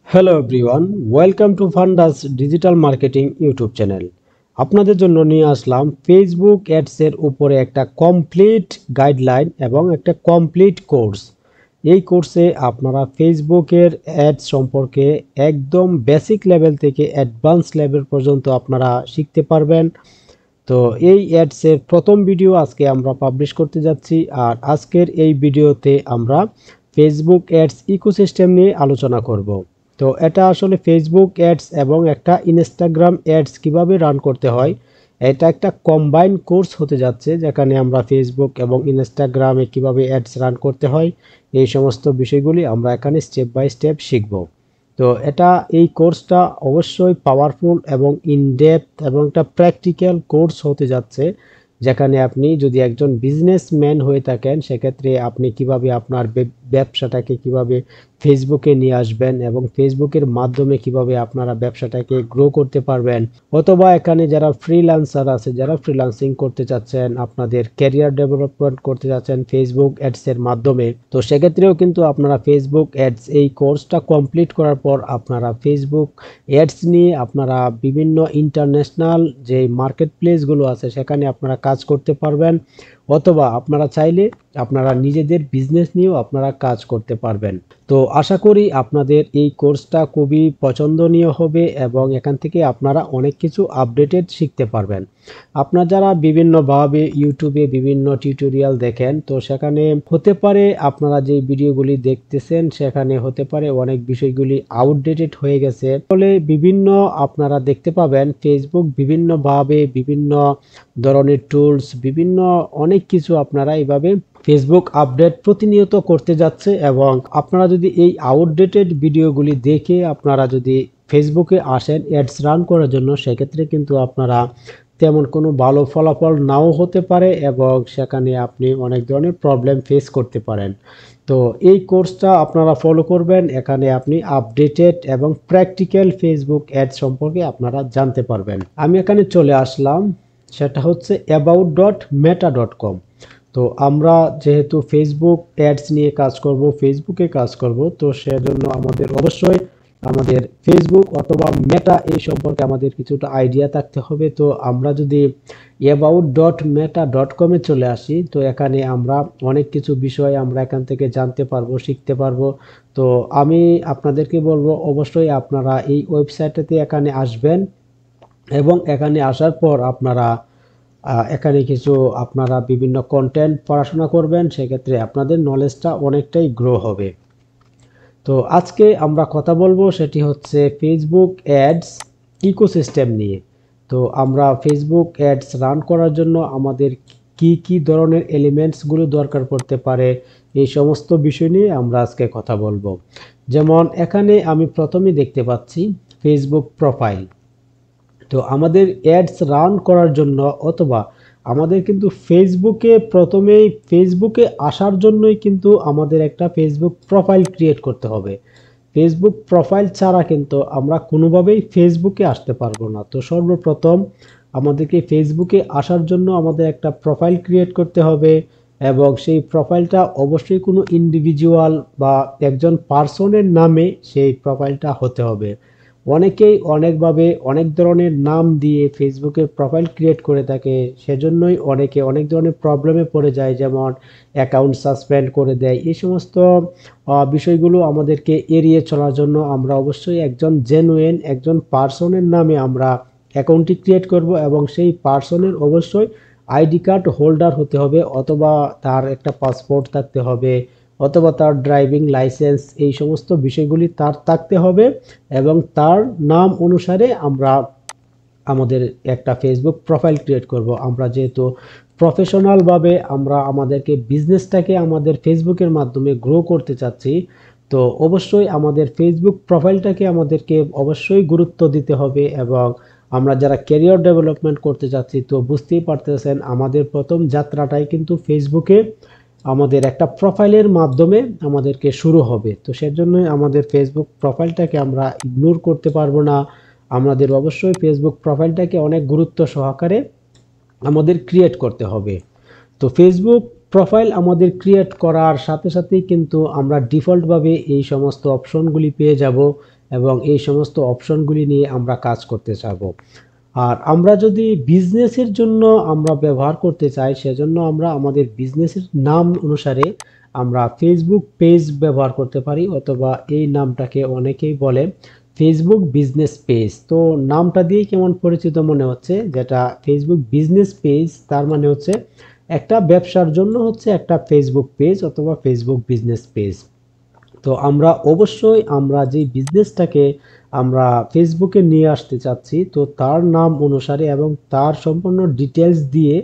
Hello everyone, welcome to ফান্ডাস digital marketing YouTube channel. আপনাদের জন্য নিয়ে আসলাম ফেসবুক অ্যাডসের উপরে একটা কমপ্লিট গাইডলাইন এবং একটা কমপ্লিট কোর্স। এই কোর্সে আপনারা ফেসবুকের অ্যাডস সম্পর্কে একদম বেসিক লেভেল থেকে অ্যাডভান্স লেভেল পর্যন্ত আপনারা শিখতে পারবেন। তো এই অ্যাডসের প্রথম ভিডিও আজকে আমরা পাবলিশ করতে যাচ্ছি, আর আজকের এই ভিডিওতে আমরা ফেসবুক অ্যাডস ইকোসিস্টেম নিয়ে আলোচনা করব। তো এটা আসলে ফেসবুক অ্যাডস এবং একটা ইনস্টাগ্রাম অ্যাডস কিভাবে রান করতে হয়, এটা একটা কম্বাইন কোর্স হতে যাচ্ছে, যেখানে আমরা ফেসবুক এবং ইনস্টাগ্রামে কিভাবে অ্যাডস রান করতে হয় এই সমস্ত বিষয়গুলি আমরা এখানে স্টেপ বাই স্টেপ শিখব। তো এই কোর্সটা অবশ্যই পাওয়ারফুল এবং ইনডেপথ এবং একটা প্র্যাকটিক্যাল কোর্স হতে যাচ্ছে, যেখানে আপনি যদি একজন বিজনেসম্যান হয়ে থাকেন সেক্ষেত্রে আপনি কিভাবে আপনার ব্যবসাটাকে কিভাবে ফেসবুকে নিয়ে আসবেন এবং ফেসবুকের মাধ্যমে কিভাবে আপনারা ব্যবসাটাকে গ্রো করতে পারবেন, অথবা এখানে যারা ফ্রিল্যান্সার আছে, যারা ফ্রিল্যান্সিং করতে চাচ্ছেন, আপনাদের ক্যারিয়ার ডেভেলপমেন্ট করতে চাচ্ছেন ফেসবুক অ্যাডসের মাধ্যমে, তো সেক্ষেত্রেও কিন্তু আপনারা ফেসবুক অ্যাডস এই কোর্সটা কমপ্লিট করার পর আপনারা ফেসবুক অ্যাডস নিয়ে আপনারা বিভিন্ন ইন্টারন্যাশনাল যে মার্কেট প্লেসগুলো আছে সেখানে আপনারা কাজ করতে পারবেন, অথবা আপনারা চাইলে আপনারা নিজেদের বিজনেস নিয়েও আপনারা কাজ করতে পারবেন। তো আশা করি আপনাদের এই কোর্সটা খুবই পছন্দনীয় হবে এবং এখান থেকে আপনারা অনেক কিছু আপডেটেড শিখতে পারবেন। আপনারা যারা বিভিন্নভাবে ইউটিউবে বিভিন্ন টিউটোরিয়াল দেখেন, তো সেখানে হতে পারে আপনারা যে ভিডিওগুলি দেখতেছেন সেখানে হতে পারে অনেক বিষয়গুলি আউটডেটেড হয়ে গেছে। ফলে বিভিন্ন আপনারা দেখতে পাবেন ফেসবুক বিভিন্নভাবে বিভিন্ন ধরনের টুলস, বিভিন্ন অনেক কিছু আপনারা এইভাবে ফেসবুক আপডেট প্রতিনিয়ত করতে যাচ্ছে, এবং আপনারা যদি এই আউটডেটেড ভিডিওগুলি দেখে আপনারা যদি ফেসবুকে আসেন অ্যাডস রান করার জন্য, সেক্ষেত্রে কিন্তু আপনারা তেমন কোনো ভালো ফলাফল নাও হতে পারে এবং সেখানে আপনি অনেক ধরনের প্রবলেম ফেস করতে পারেন। তো এই কোর্সটা আপনারা ফলো করবেন, এখানে আপনি আপডেটেড এবং প্র্যাকটিক্যাল ফেসবুক অ্যাড সম্পর্কে আপনারা জানতে পারবেন। আমি এখানে চলে আসলাম, সেটা হচ্ছে about.meta.com। তো আমরা যেহেতু ফেসবুক অ্যাডস নিয়ে কাজ করব, ফেসবুকে কাজ করব, তো সেজন্য আমাদের অবশ্যই আমাদের ফেসবুক অথবা মেটা এই সম্পর্কে আমাদের কিছুটা আইডিয়া থাকতে হবে। তো আমরা যদি about.meta.com এ চলে আসি, তো এখানে আমরা অনেক কিছু বিষয় আমরা এখান থেকে জানতে পারবো, শিখতে পারবো। তো আমি আপনাদেরকে বলবো অবশ্যই আপনারা এই ওয়েবসাইটটাতে এখানে আসবেন, এবং এখানে আসার পর আপনারা এখানে কিছু আপনারা বিভিন্ন কন্টেন্ট পড়াশোনা করবেন, সেক্ষেত্রে আপনাদের নলেজটা অনেকটাই গ্রো হবে। তো আজকে আমরা কথা বলবো সেটি হচ্ছে ফেসবুক অ্যাডস ইকোসিস্টেম নিয়ে। তো আমরা ফেসবুক অ্যাডস রান করার জন্য আমাদের কি কি ধরনের এলিমেন্টসগুলো দরকার পড়তে পারে, এই সমস্ত বিষয় নিয়ে আমরা আজকে কথা বলবো। যেমন এখানে আমি প্রথমেই দেখতে পাচ্ছি ফেসবুক প্রোফাইল। তো আমাদের অ্যাডস রান করার জন্য অথবা আমাদের কিন্তু ফেসবুকে আসার জন্যই কিন্তু আমাদের একটা ফেসবুক প্রোফাইল ক্রিয়েট করতে হবে। ফেসবুক প্রোফাইল ছাড়া কিন্তু আমরা কোনোভাবেই ফেসবুকে আসতে পারবো না। তো সর্বপ্রথম আমাদেরকে ফেসবুকে আসার জন্য আমাদের একটা প্রোফাইল ক্রিয়েট করতে হবে, এবং সেই প্রোফাইলটা অবশ্যই কোনো ইন্ডিভিজুয়াল বা একজন পার্সনের নামে সেই প্রোফাইলটা হতে হবে। অনেকেই অনেকভাবে অনেক ধরনের নাম দিয়ে ফেসবুকের প্রোফাইল ক্রিয়েট করে থাকে, সেজন্যই অনেকে অনেক ধরনের প্রবলেমে পড়ে যায়, যেমন অ্যাকাউন্ট সাসপেন্ড করে দেয়। এই সমস্ত বিষয়গুলো আমাদেরকে এড়িয়ে চলার জন্য আমরা অবশ্যই একজন জেনুইন একজন পার্সনের নামে আমরা অ্যাকাউন্টটি ক্রিয়েট করব, এবং সেই পার্সনের অবশ্যই আইডি কার্ড হোল্ডার হতে হবে, অথবা তার একটা পাসপোর্ট থাকতে হবে, অথবা তার ড্রাইভিং লাইসেন্স, এই সমস্ত বিষয়গুলি তার থাকতে হবে, এবং তার নাম অনুসারে আমরা আমাদের একটা ফেসবুক প্রোফাইল ক্রিয়েট করব। আমরা যেহেতু প্রফেশনালভাবে আমরা আমাদেরকে বিজনেসটাকে আমাদের ফেসবুকের মাধ্যমে গ্রো করতে চাচ্ছি, তো অবশ্যই আমাদের ফেসবুক প্রোফাইলটাকে আমাদেরকে অবশ্যই গুরুত্ব দিতে হবে। এবং আমরা যারা ক্যারিয়ার ডেভেলপমেন্ট করতে চাচ্ছি, তো বুঝতেই পারতেছেন আমাদের প্রথম যাত্রাটাই কিন্তু ফেসবুকে আমাদের একটা প্রোফাইলের মাধ্যমে আমাদেরকে শুরু হবে। তো সেজন্যই আমাদের ফেসবুক প্রোফাইলটাকে আমরা ইগনোর করতে পারবো না। আমাদের অবশ্যই ফেসবুক প্রোফাইলটাকে অনেক গুরুত্ব সহকারে আমাদের ক্রিয়েট করতে হবে। তো ফেসবুক প্রোফাইল আমাদের ক্রিয়েট করার সাথে সাথেই কিন্তু আমরা ডিফল্টভাবে এই সমস্ত অপশনগুলি পেয়ে যাব, এবং এই সমস্ত অপশনগুলি নিয়ে আমরা কাজ করতে চাবো। আর আমরা যদি বিজনেসের জন্য আমরা ব্যবহার করতে চাই, সেজন্য আমরা আমাদের বিজনেসের নাম অনুসারে আমরা ফেসবুক পেজ ব্যবহার করতে পারি, অথবা এই নামটাকে অনেকেই বলে ফেসবুক বিজনেস পেজ। তো নামটা দিয়ে কেমন পরিচিত মনে হচ্ছে, যেটা ফেসবুক বিজনেস পেজ তার মানে হচ্ছে একটা ব্যবসার জন্য হচ্ছে একটা ফেসবুক পেজ অথবা ফেসবুক বিজনেস পেজ। তো আমরা অবশ্যই আমরা যে বিজনেসটাকে আমরা ফেসবুকে নিয়ে আসতে চাচ্ছি, তো তার নাম অনুসারে এবং তার সম্পূর্ণ ডিটেলস দিয়ে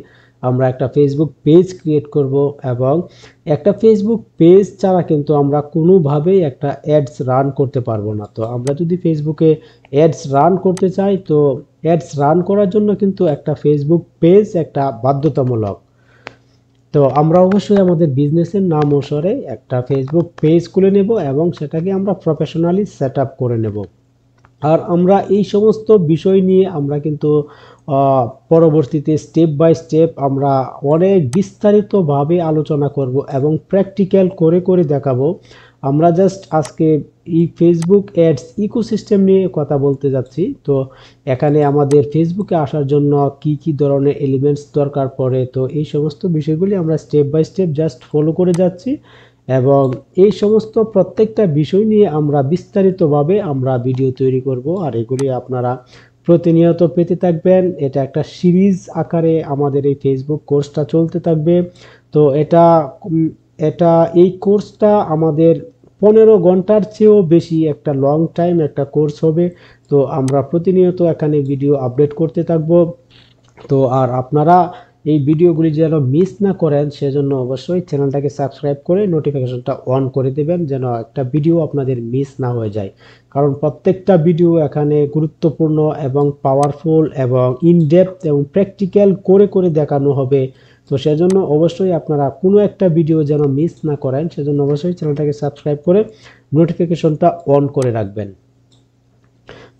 আমরা একটা ফেসবুক পেজ ক্রিয়েট করব। এবং একটা ফেসবুক পেজ ছাড়া কিন্তু আমরা কোনোভাবেই একটা অ্যাডস রান করতে পারবো না। তো আমরা যদি ফেসবুকে অ্যাডস রান করতে চাই, তো অ্যাডস রান করার জন্য কিন্তু একটা ফেসবুক পেজ একটা বাধ্যতামূলক। তো আমরা অবশ্যই আমাদের বিজনেসের নাম অনুসারে একটা ফেসবুক পেজ খুলে নেব এবং সেটাকে আমরা প্রফেশনালি সেট আপ করে নেব। আর আমরা এই সমস্ত বিষয় নিয়ে আমরা কিন্তু পরবর্তীতে স্টেপ বাই স্টেপ আমরা অনেক বিস্তারিতভাবে আলোচনা করব এবং প্র্যাকটিক্যাল করে করে দেখাবো। আমরা জাস্ট আজকে এই ফেসবুক অ্যাডস ইকোসিস্টেম নিয়ে কথা বলতে যাচ্ছি। তো এখানে আমাদের ফেসবুকে আসার জন্য কি কি ধরনের এলিমেন্টস দরকার পড়ে, তো এই সমস্ত বিষয়গুলি আমরা step by step just follow করে যাচ্ছি। এবং এই সমস্ত প্রত্যেকটা বিষয় নিয়ে আমরা বিস্তারিতভাবে আমরা ভিডিও তৈরি করব, আর এগুলি আপনারা প্রতিনিয়ত পেতে থাকবেন। এটা একটা সিরিজ আকারে আমাদের এই ফেসবুক কোর্সটা চলতে থাকবে। তো এটা এই কোর্সটা আমাদের 15 ঘন্টার চেয়েও বেশি একটা লং টাইম একটা কোর্স হবে। তো আমরা প্রতিনিয়ত এখানে ভিডিও আপডেট করতে থাকবো। তো আর আপনারা এই ভিডিওগুলি যেন মিস না করেন, সেজন্য অবশ্যই চ্যানেলটাকে সাবস্ক্রাইব করে নোটিফিকেশনটা অন করে দেবেন, যেন একটা ভিডিও আপনাদের মিস না হয়ে যায়। কারণ প্রত্যেকটা ভিডিও এখানে গুরুত্বপূর্ণ এবং পাওয়ারফুল এবং ইনডেপথ এবং প্র্যাকটিক্যাল করে করে দেখানো হবে। তো সেজন্য অবশ্যই আপনারা কোনো একটা ভিডিও যেন মিস না করেন, সেজন্য অবশ্যই চ্যানেলটাকে সাবস্ক্রাইব করে নোটিফিকেশনটা অন করে রাখবেন।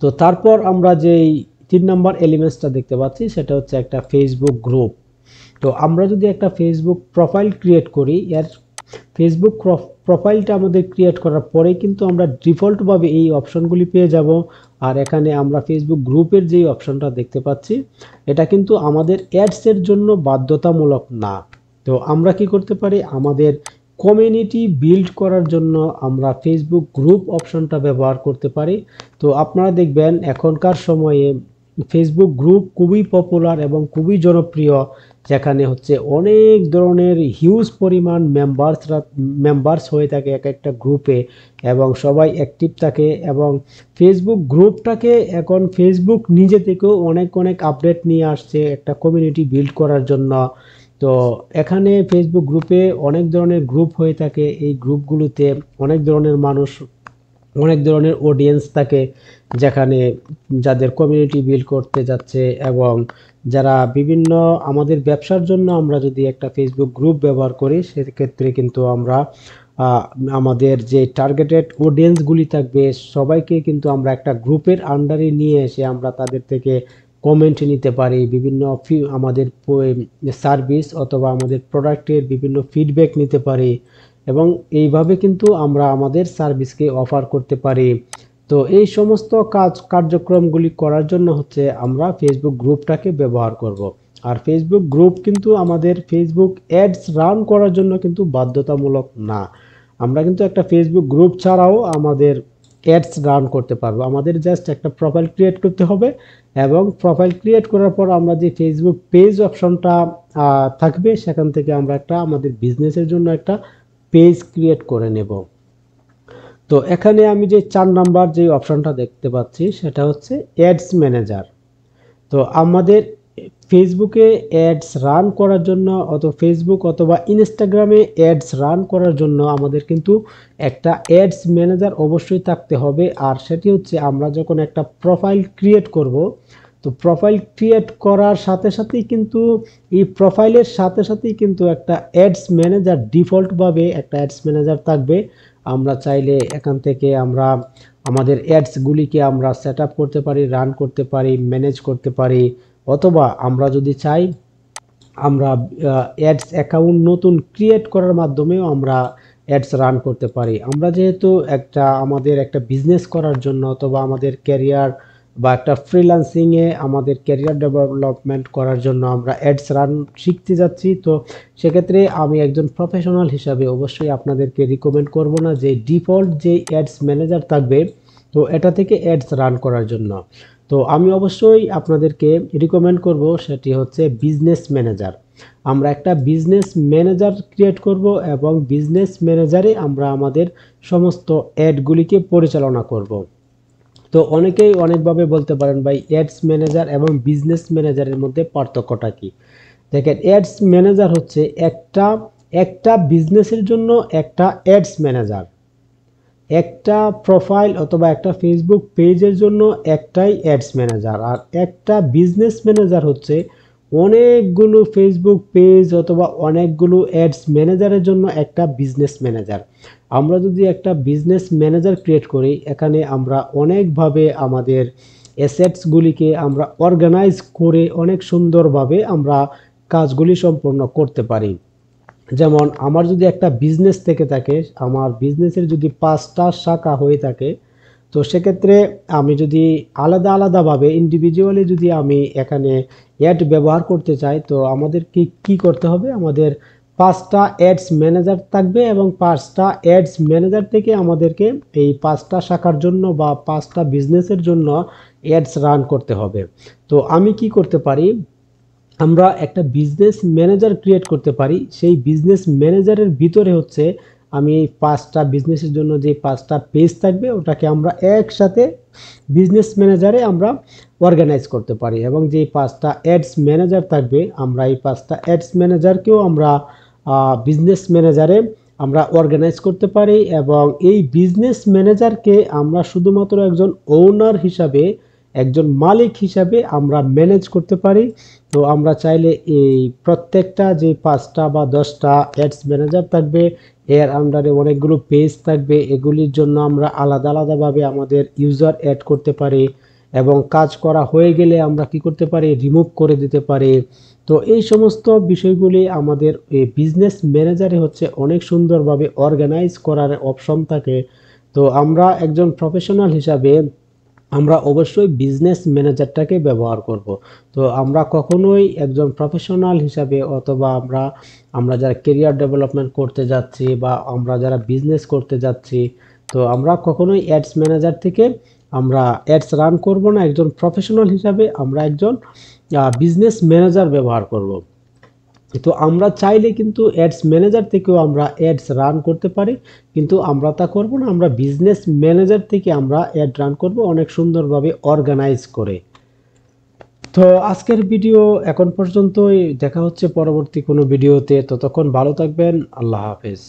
তো তারপর আমরা যেই 3 নাম্বার এলিমেন্টসটা দেখতে পাচ্ছি, সেটা হচ্ছে একটা ফেসবুক গ্রুপ। তো আমরা যদি একটা ফেসবুক প্রোফাইল ক্রিয়েট করি, এর ফেসবুক প্রোফাইলটা আমাদের ক্রিয়েট করার পরে কিন্তু আমরা ডিফল্টভাবে এই অপশনগুলি পেয়ে যাব। আর এখানে আমরা ফেসবুক গ্রুপের যেই অপশনটা দেখতে পাচ্ছি, এটা কিন্তু আমাদের অ্যাডসের জন্য বাধ্যতামূলক না। তো আমরা কি করতে পারি, আমাদের কমিউনিটি বিল্ড করার জন্য আমরা ফেসবুক গ্রুপ অপশনটা ব্যবহার করতে পারি। তো আপনারা দেখবেন এখনকার সময়ে ফেসবুক গ্রুপ খুবই পপুলার এবং খুবই জনপ্রিয়, যেখানে হচ্ছে অনেক ধরনের হিউজ পরিমাণ মেম্বার্স হয়ে থাকে এক একটা গ্রুপে, এবং সবাই অ্যাক্টিভ থাকে। এবং ফেসবুক গ্রুপটাকে এখন ফেসবুক নিজে থেকেও অনেক অনেক আপডেট নিয়ে আসছে একটা কমিউনিটি বিল্ড করার জন্য। তো এখানে ফেসবুক গ্রুপে অনেক ধরনের গ্রুপ হয়ে থাকে, এই গ্রুপগুলোতে অনেক ধরনের মানুষ, অনেক ধরনের অডিয়েন্স থাকে, যেখানে যাদের কমিউনিটি বিল্ড করতে যাচ্ছে, এবং যারা বিভিন্ন আমাদের ব্যবসার জন্য আমরা যদি একটা ফেসবুক গ্রুপ ব্যবহার করি, সেক্ষেত্রে কিন্তু আমরা আমাদের যে টার্গেটেড অডিয়েন্সগুলি থাকবে সবাইকে কিন্তু আমরা একটা গ্রুপের আন্ডারে নিয়ে এসে আমরা তাদের থেকে কমেন্ট নিতে পারি, বিভিন্ন আমাদের সার্ভিস অথবা আমাদের প্রোডাক্টের বিভিন্ন ফিডব্যাক নিতে পারি, এবং এইভাবে কিন্তু আমরা আমাদের সার্ভিসকে অফার করতে পারি। তো এই সমস্ত কার্যক্রমগুলি করার জন্য হচ্ছে আমরা ফেসবুক গ্রুপটাকে ব্যবহার করব। আর ফেসবুক গ্রুপ কিন্তু আমাদের ফেসবুক অ্যাডস রান করার জন্য কিন্তু বাধ্যতামূলক না। আমরা কিন্তু একটা ফেসবুক গ্রুপ ছাড়াও আমাদের অ্যাডস রান করতে পারবো। আমাদের জাস্ট একটা প্রোফাইল ক্রিয়েট করতে হবে, এবং প্রোফাইল ক্রিয়েট করার পর আমরা যে ফেসবুক পেজ অপশনটা থাকবে, সেখান থেকে আমরা একটা আমাদের বিজনেসের জন্য একটা পেজ ক্রিয়েট করে নেব। তো এখানে আমি যে 4 নাম্বার যে অপশনটা দেখতে পাচ্ছি, সেটা হচ্ছে অ্যাডস ম্যানেজার। তো আমাদের ফেসবুকে অ্যাডস রান করার জন্য অথবা ফেসবুক অথবা ইনস্টাগ্রামে অ্যাডস রান করার জন্য আমাদের কিন্তু একটা অ্যাডস ম্যানেজার অবশ্যই থাকতে হবে। আর সেটি হচ্ছে আমরা যখন একটা প্রোফাইল ক্রিয়েট করব, তো প্রোফাইল ক্রিয়েট করার সাথে সাথেই কিন্তু এই প্রোফাইলের সাথে সাথেই কিন্তু একটা অ্যাডস ম্যানেজার, ডিফল্টভাবে একটা অ্যাডস ম্যানেজার থাকবে। আমরা চাইলে এখান থেকে আমরা আমাদের অ্যাডসগুলিকে আমরা সেট আপ করতে পারি, রান করতে পারি, ম্যানেজ করতে পারি, অথবা আমরা যদি চাই আমরা অ্যাডস অ্যাকাউন্ট নতুন ক্রিয়েট করার মাধ্যমেও আমরা অ্যাডস রান করতে পারি। আমরা যেহেতু আমাদের একটা বিজনেস করার জন্য অথবা আমাদের ক্যারিয়ার বা একটা ফ্রিল্যান্সিংয়ে আমাদের ক্যারিয়ার ডেভেলপমেন্ট করার জন্য আমরা অ্যাডস রান শিখতে যাচ্ছি। তো সেক্ষেত্রে আমি একজন প্রফেশনাল হিসাবে অবশ্যই আপনাদেরকে রিকমেন্ড করব না যে ডিফল্ট যে অ্যাডস ম্যানেজার থাকবে তো এটা থেকে অ্যাডস রান করার জন্য। তো আমি অবশ্যই আপনাদেরকে রিকমেন্ড করব সেটি হচ্ছে বিজনেস ম্যানেজার। আমরা একটা বিজনেস ম্যানেজার ক্রিয়েট করব এবং বিজনেস ম্যানেজারে আমরা আমাদের সমস্ত অ্যাডগুলিকে পরিচালনা করব। তো অনেকেই অনেকভাবে বলতে পারেন ভাই অ্যাডস ম্যানেজার এবং বিজনেস ম্যানেজারের মধ্যে পার্থক্যটা কি? দেখেন অ্যাডস ম্যানেজার হচ্ছে একটা একটা বিজনেসের জন্য একটা অ্যাডস ম্যানেজার, একটা প্রোফাইল অথবা একটা ফেসবুক পেজের জন্য একটাই অ্যাডস ম্যানেজার। আর একটা বিজনেস ম্যানেজার হচ্ছে অনেকগুলো ফেসবুক পেজ অথবা অনেকগুলো অ্যাডস ম্যানেজারের জন্য একটা বিজনেস ম্যানেজার। আমরা যদি একটা বিজনেস ম্যানেজার ক্রিয়েট করি এখানে আমরা অনেকভাবে আমাদের অ্যাসেটসগুলিকে আমরা অর্গানাইজ করে অনেক সুন্দরভাবে আমরা কাজগুলি সম্পন্ন করতে পারি। যেমন আমার যদি একটা বিজনেস থেকে থাকে, আমার বিজনেসের যদি 5টা শাখা হয়ে থাকে, তো সেক্ষেত্রে আমি যদি আলাদা আলাদাভাবে ইন্ডিভিজুয়ালি যদি আমি এখানে অ্যাড ব্যবহার করতে চাই তো আমাদের কি করতে হবে? আমাদের 5টা অ্যাডস ম্যানেজার থাকবে এবং 5টা অ্যাডস ম্যানেজার থেকে আমাদেরকে এই 5টা শাখার জন্য বা 5টা বিজনেসের জন্য অ্যাডস রান করতে হবে। তো আমি কি করতে পারি? আমরা একটা বিজনেস ম্যানেজার ক্রিয়েট করতে পারি। সেই বিজনেস ম্যানেজারের ভিতরে হচ্ছে আমি এই 5টা বিজনেসের জন্য যে 5টা পেজ থাকবে ওটাকে আমরা একসাথে বিজনেস ম্যানেজারে আমরা অর্গানাইজ করতে পারি এবং যে 5টা অ্যাডস ম্যানেজার থাকবে আমরা এই 5টা অ্যাডস ম্যানেজারকেও আমরা বিজনেস ম্যানেজারে আমরা অর্গানাইজ করতে পারি এবং এই বিজনেস ম্যানেজারকে আমরা শুধুমাত্র একজন ওনার হিসাবে, একজন মালিক হিসাবে আমরা ম্যানেজ করতে পারি। তো আমরা চাইলে এই প্রত্যেকটা যে 5টা বা 10টা অ্যাডস ম্যানেজার থাকবে এর আন্ডারে অনেকগুলো পেজ থাকবে, এগুলির জন্য আমরা আলাদা আলাদাভাবে আমাদের ইউজার অ্যাড করতে পারি এবং কাজ করা হয়ে গেলে আমরা কি করতে পারি? রিমুভ করে দিতে পারি। তো এই সমস্ত বিষয়গুলি আমাদের এই বিজনেস ম্যানেজারে হচ্ছে অনেক সুন্দরভাবে অর্গানাইজ করার অপশন থাকে। তো আমরা একজন প্রফেশনাল হিসাবে আমরা অবশ্যই বিজনেস ম্যানেজারটাকে ব্যবহার করব। তো আমরা কখনোই একজন প্রফেশনাল হিসাবে অথবা আমরা যারা কেরিয়ার ডেভেলপমেন্ট করতে যাচ্ছি বা আমরা যারা বিজনেস করতে যাচ্ছি তো আমরা কখনোই অ্যাডস ম্যানেজার থেকে আমরা অ্যাডস রান করব না। একজন প্রফেশনাল হিসাবে আমরা একজন বিজনেস ম্যানেজার ব্যবহার করব। তো আমরা চাইলে কিন্তু অ্যাডস ম্যানেজার থেকেও আমরা অ্যাডস রান করতে পারি, কিন্তু আমরা তা করব না। আমরা বিজনেস ম্যানেজার থেকে আমরা অ্যাড রান করব অনেক সুন্দরভাবে অর্গানাইজ করে। তো আজকের ভিডিও এখন পর্যন্তই, দেখা হচ্ছে পরবর্তী কোনো ভিডিওতে। ততক্ষণ ভালো থাকবেন। আল্লাহ হাফেজ।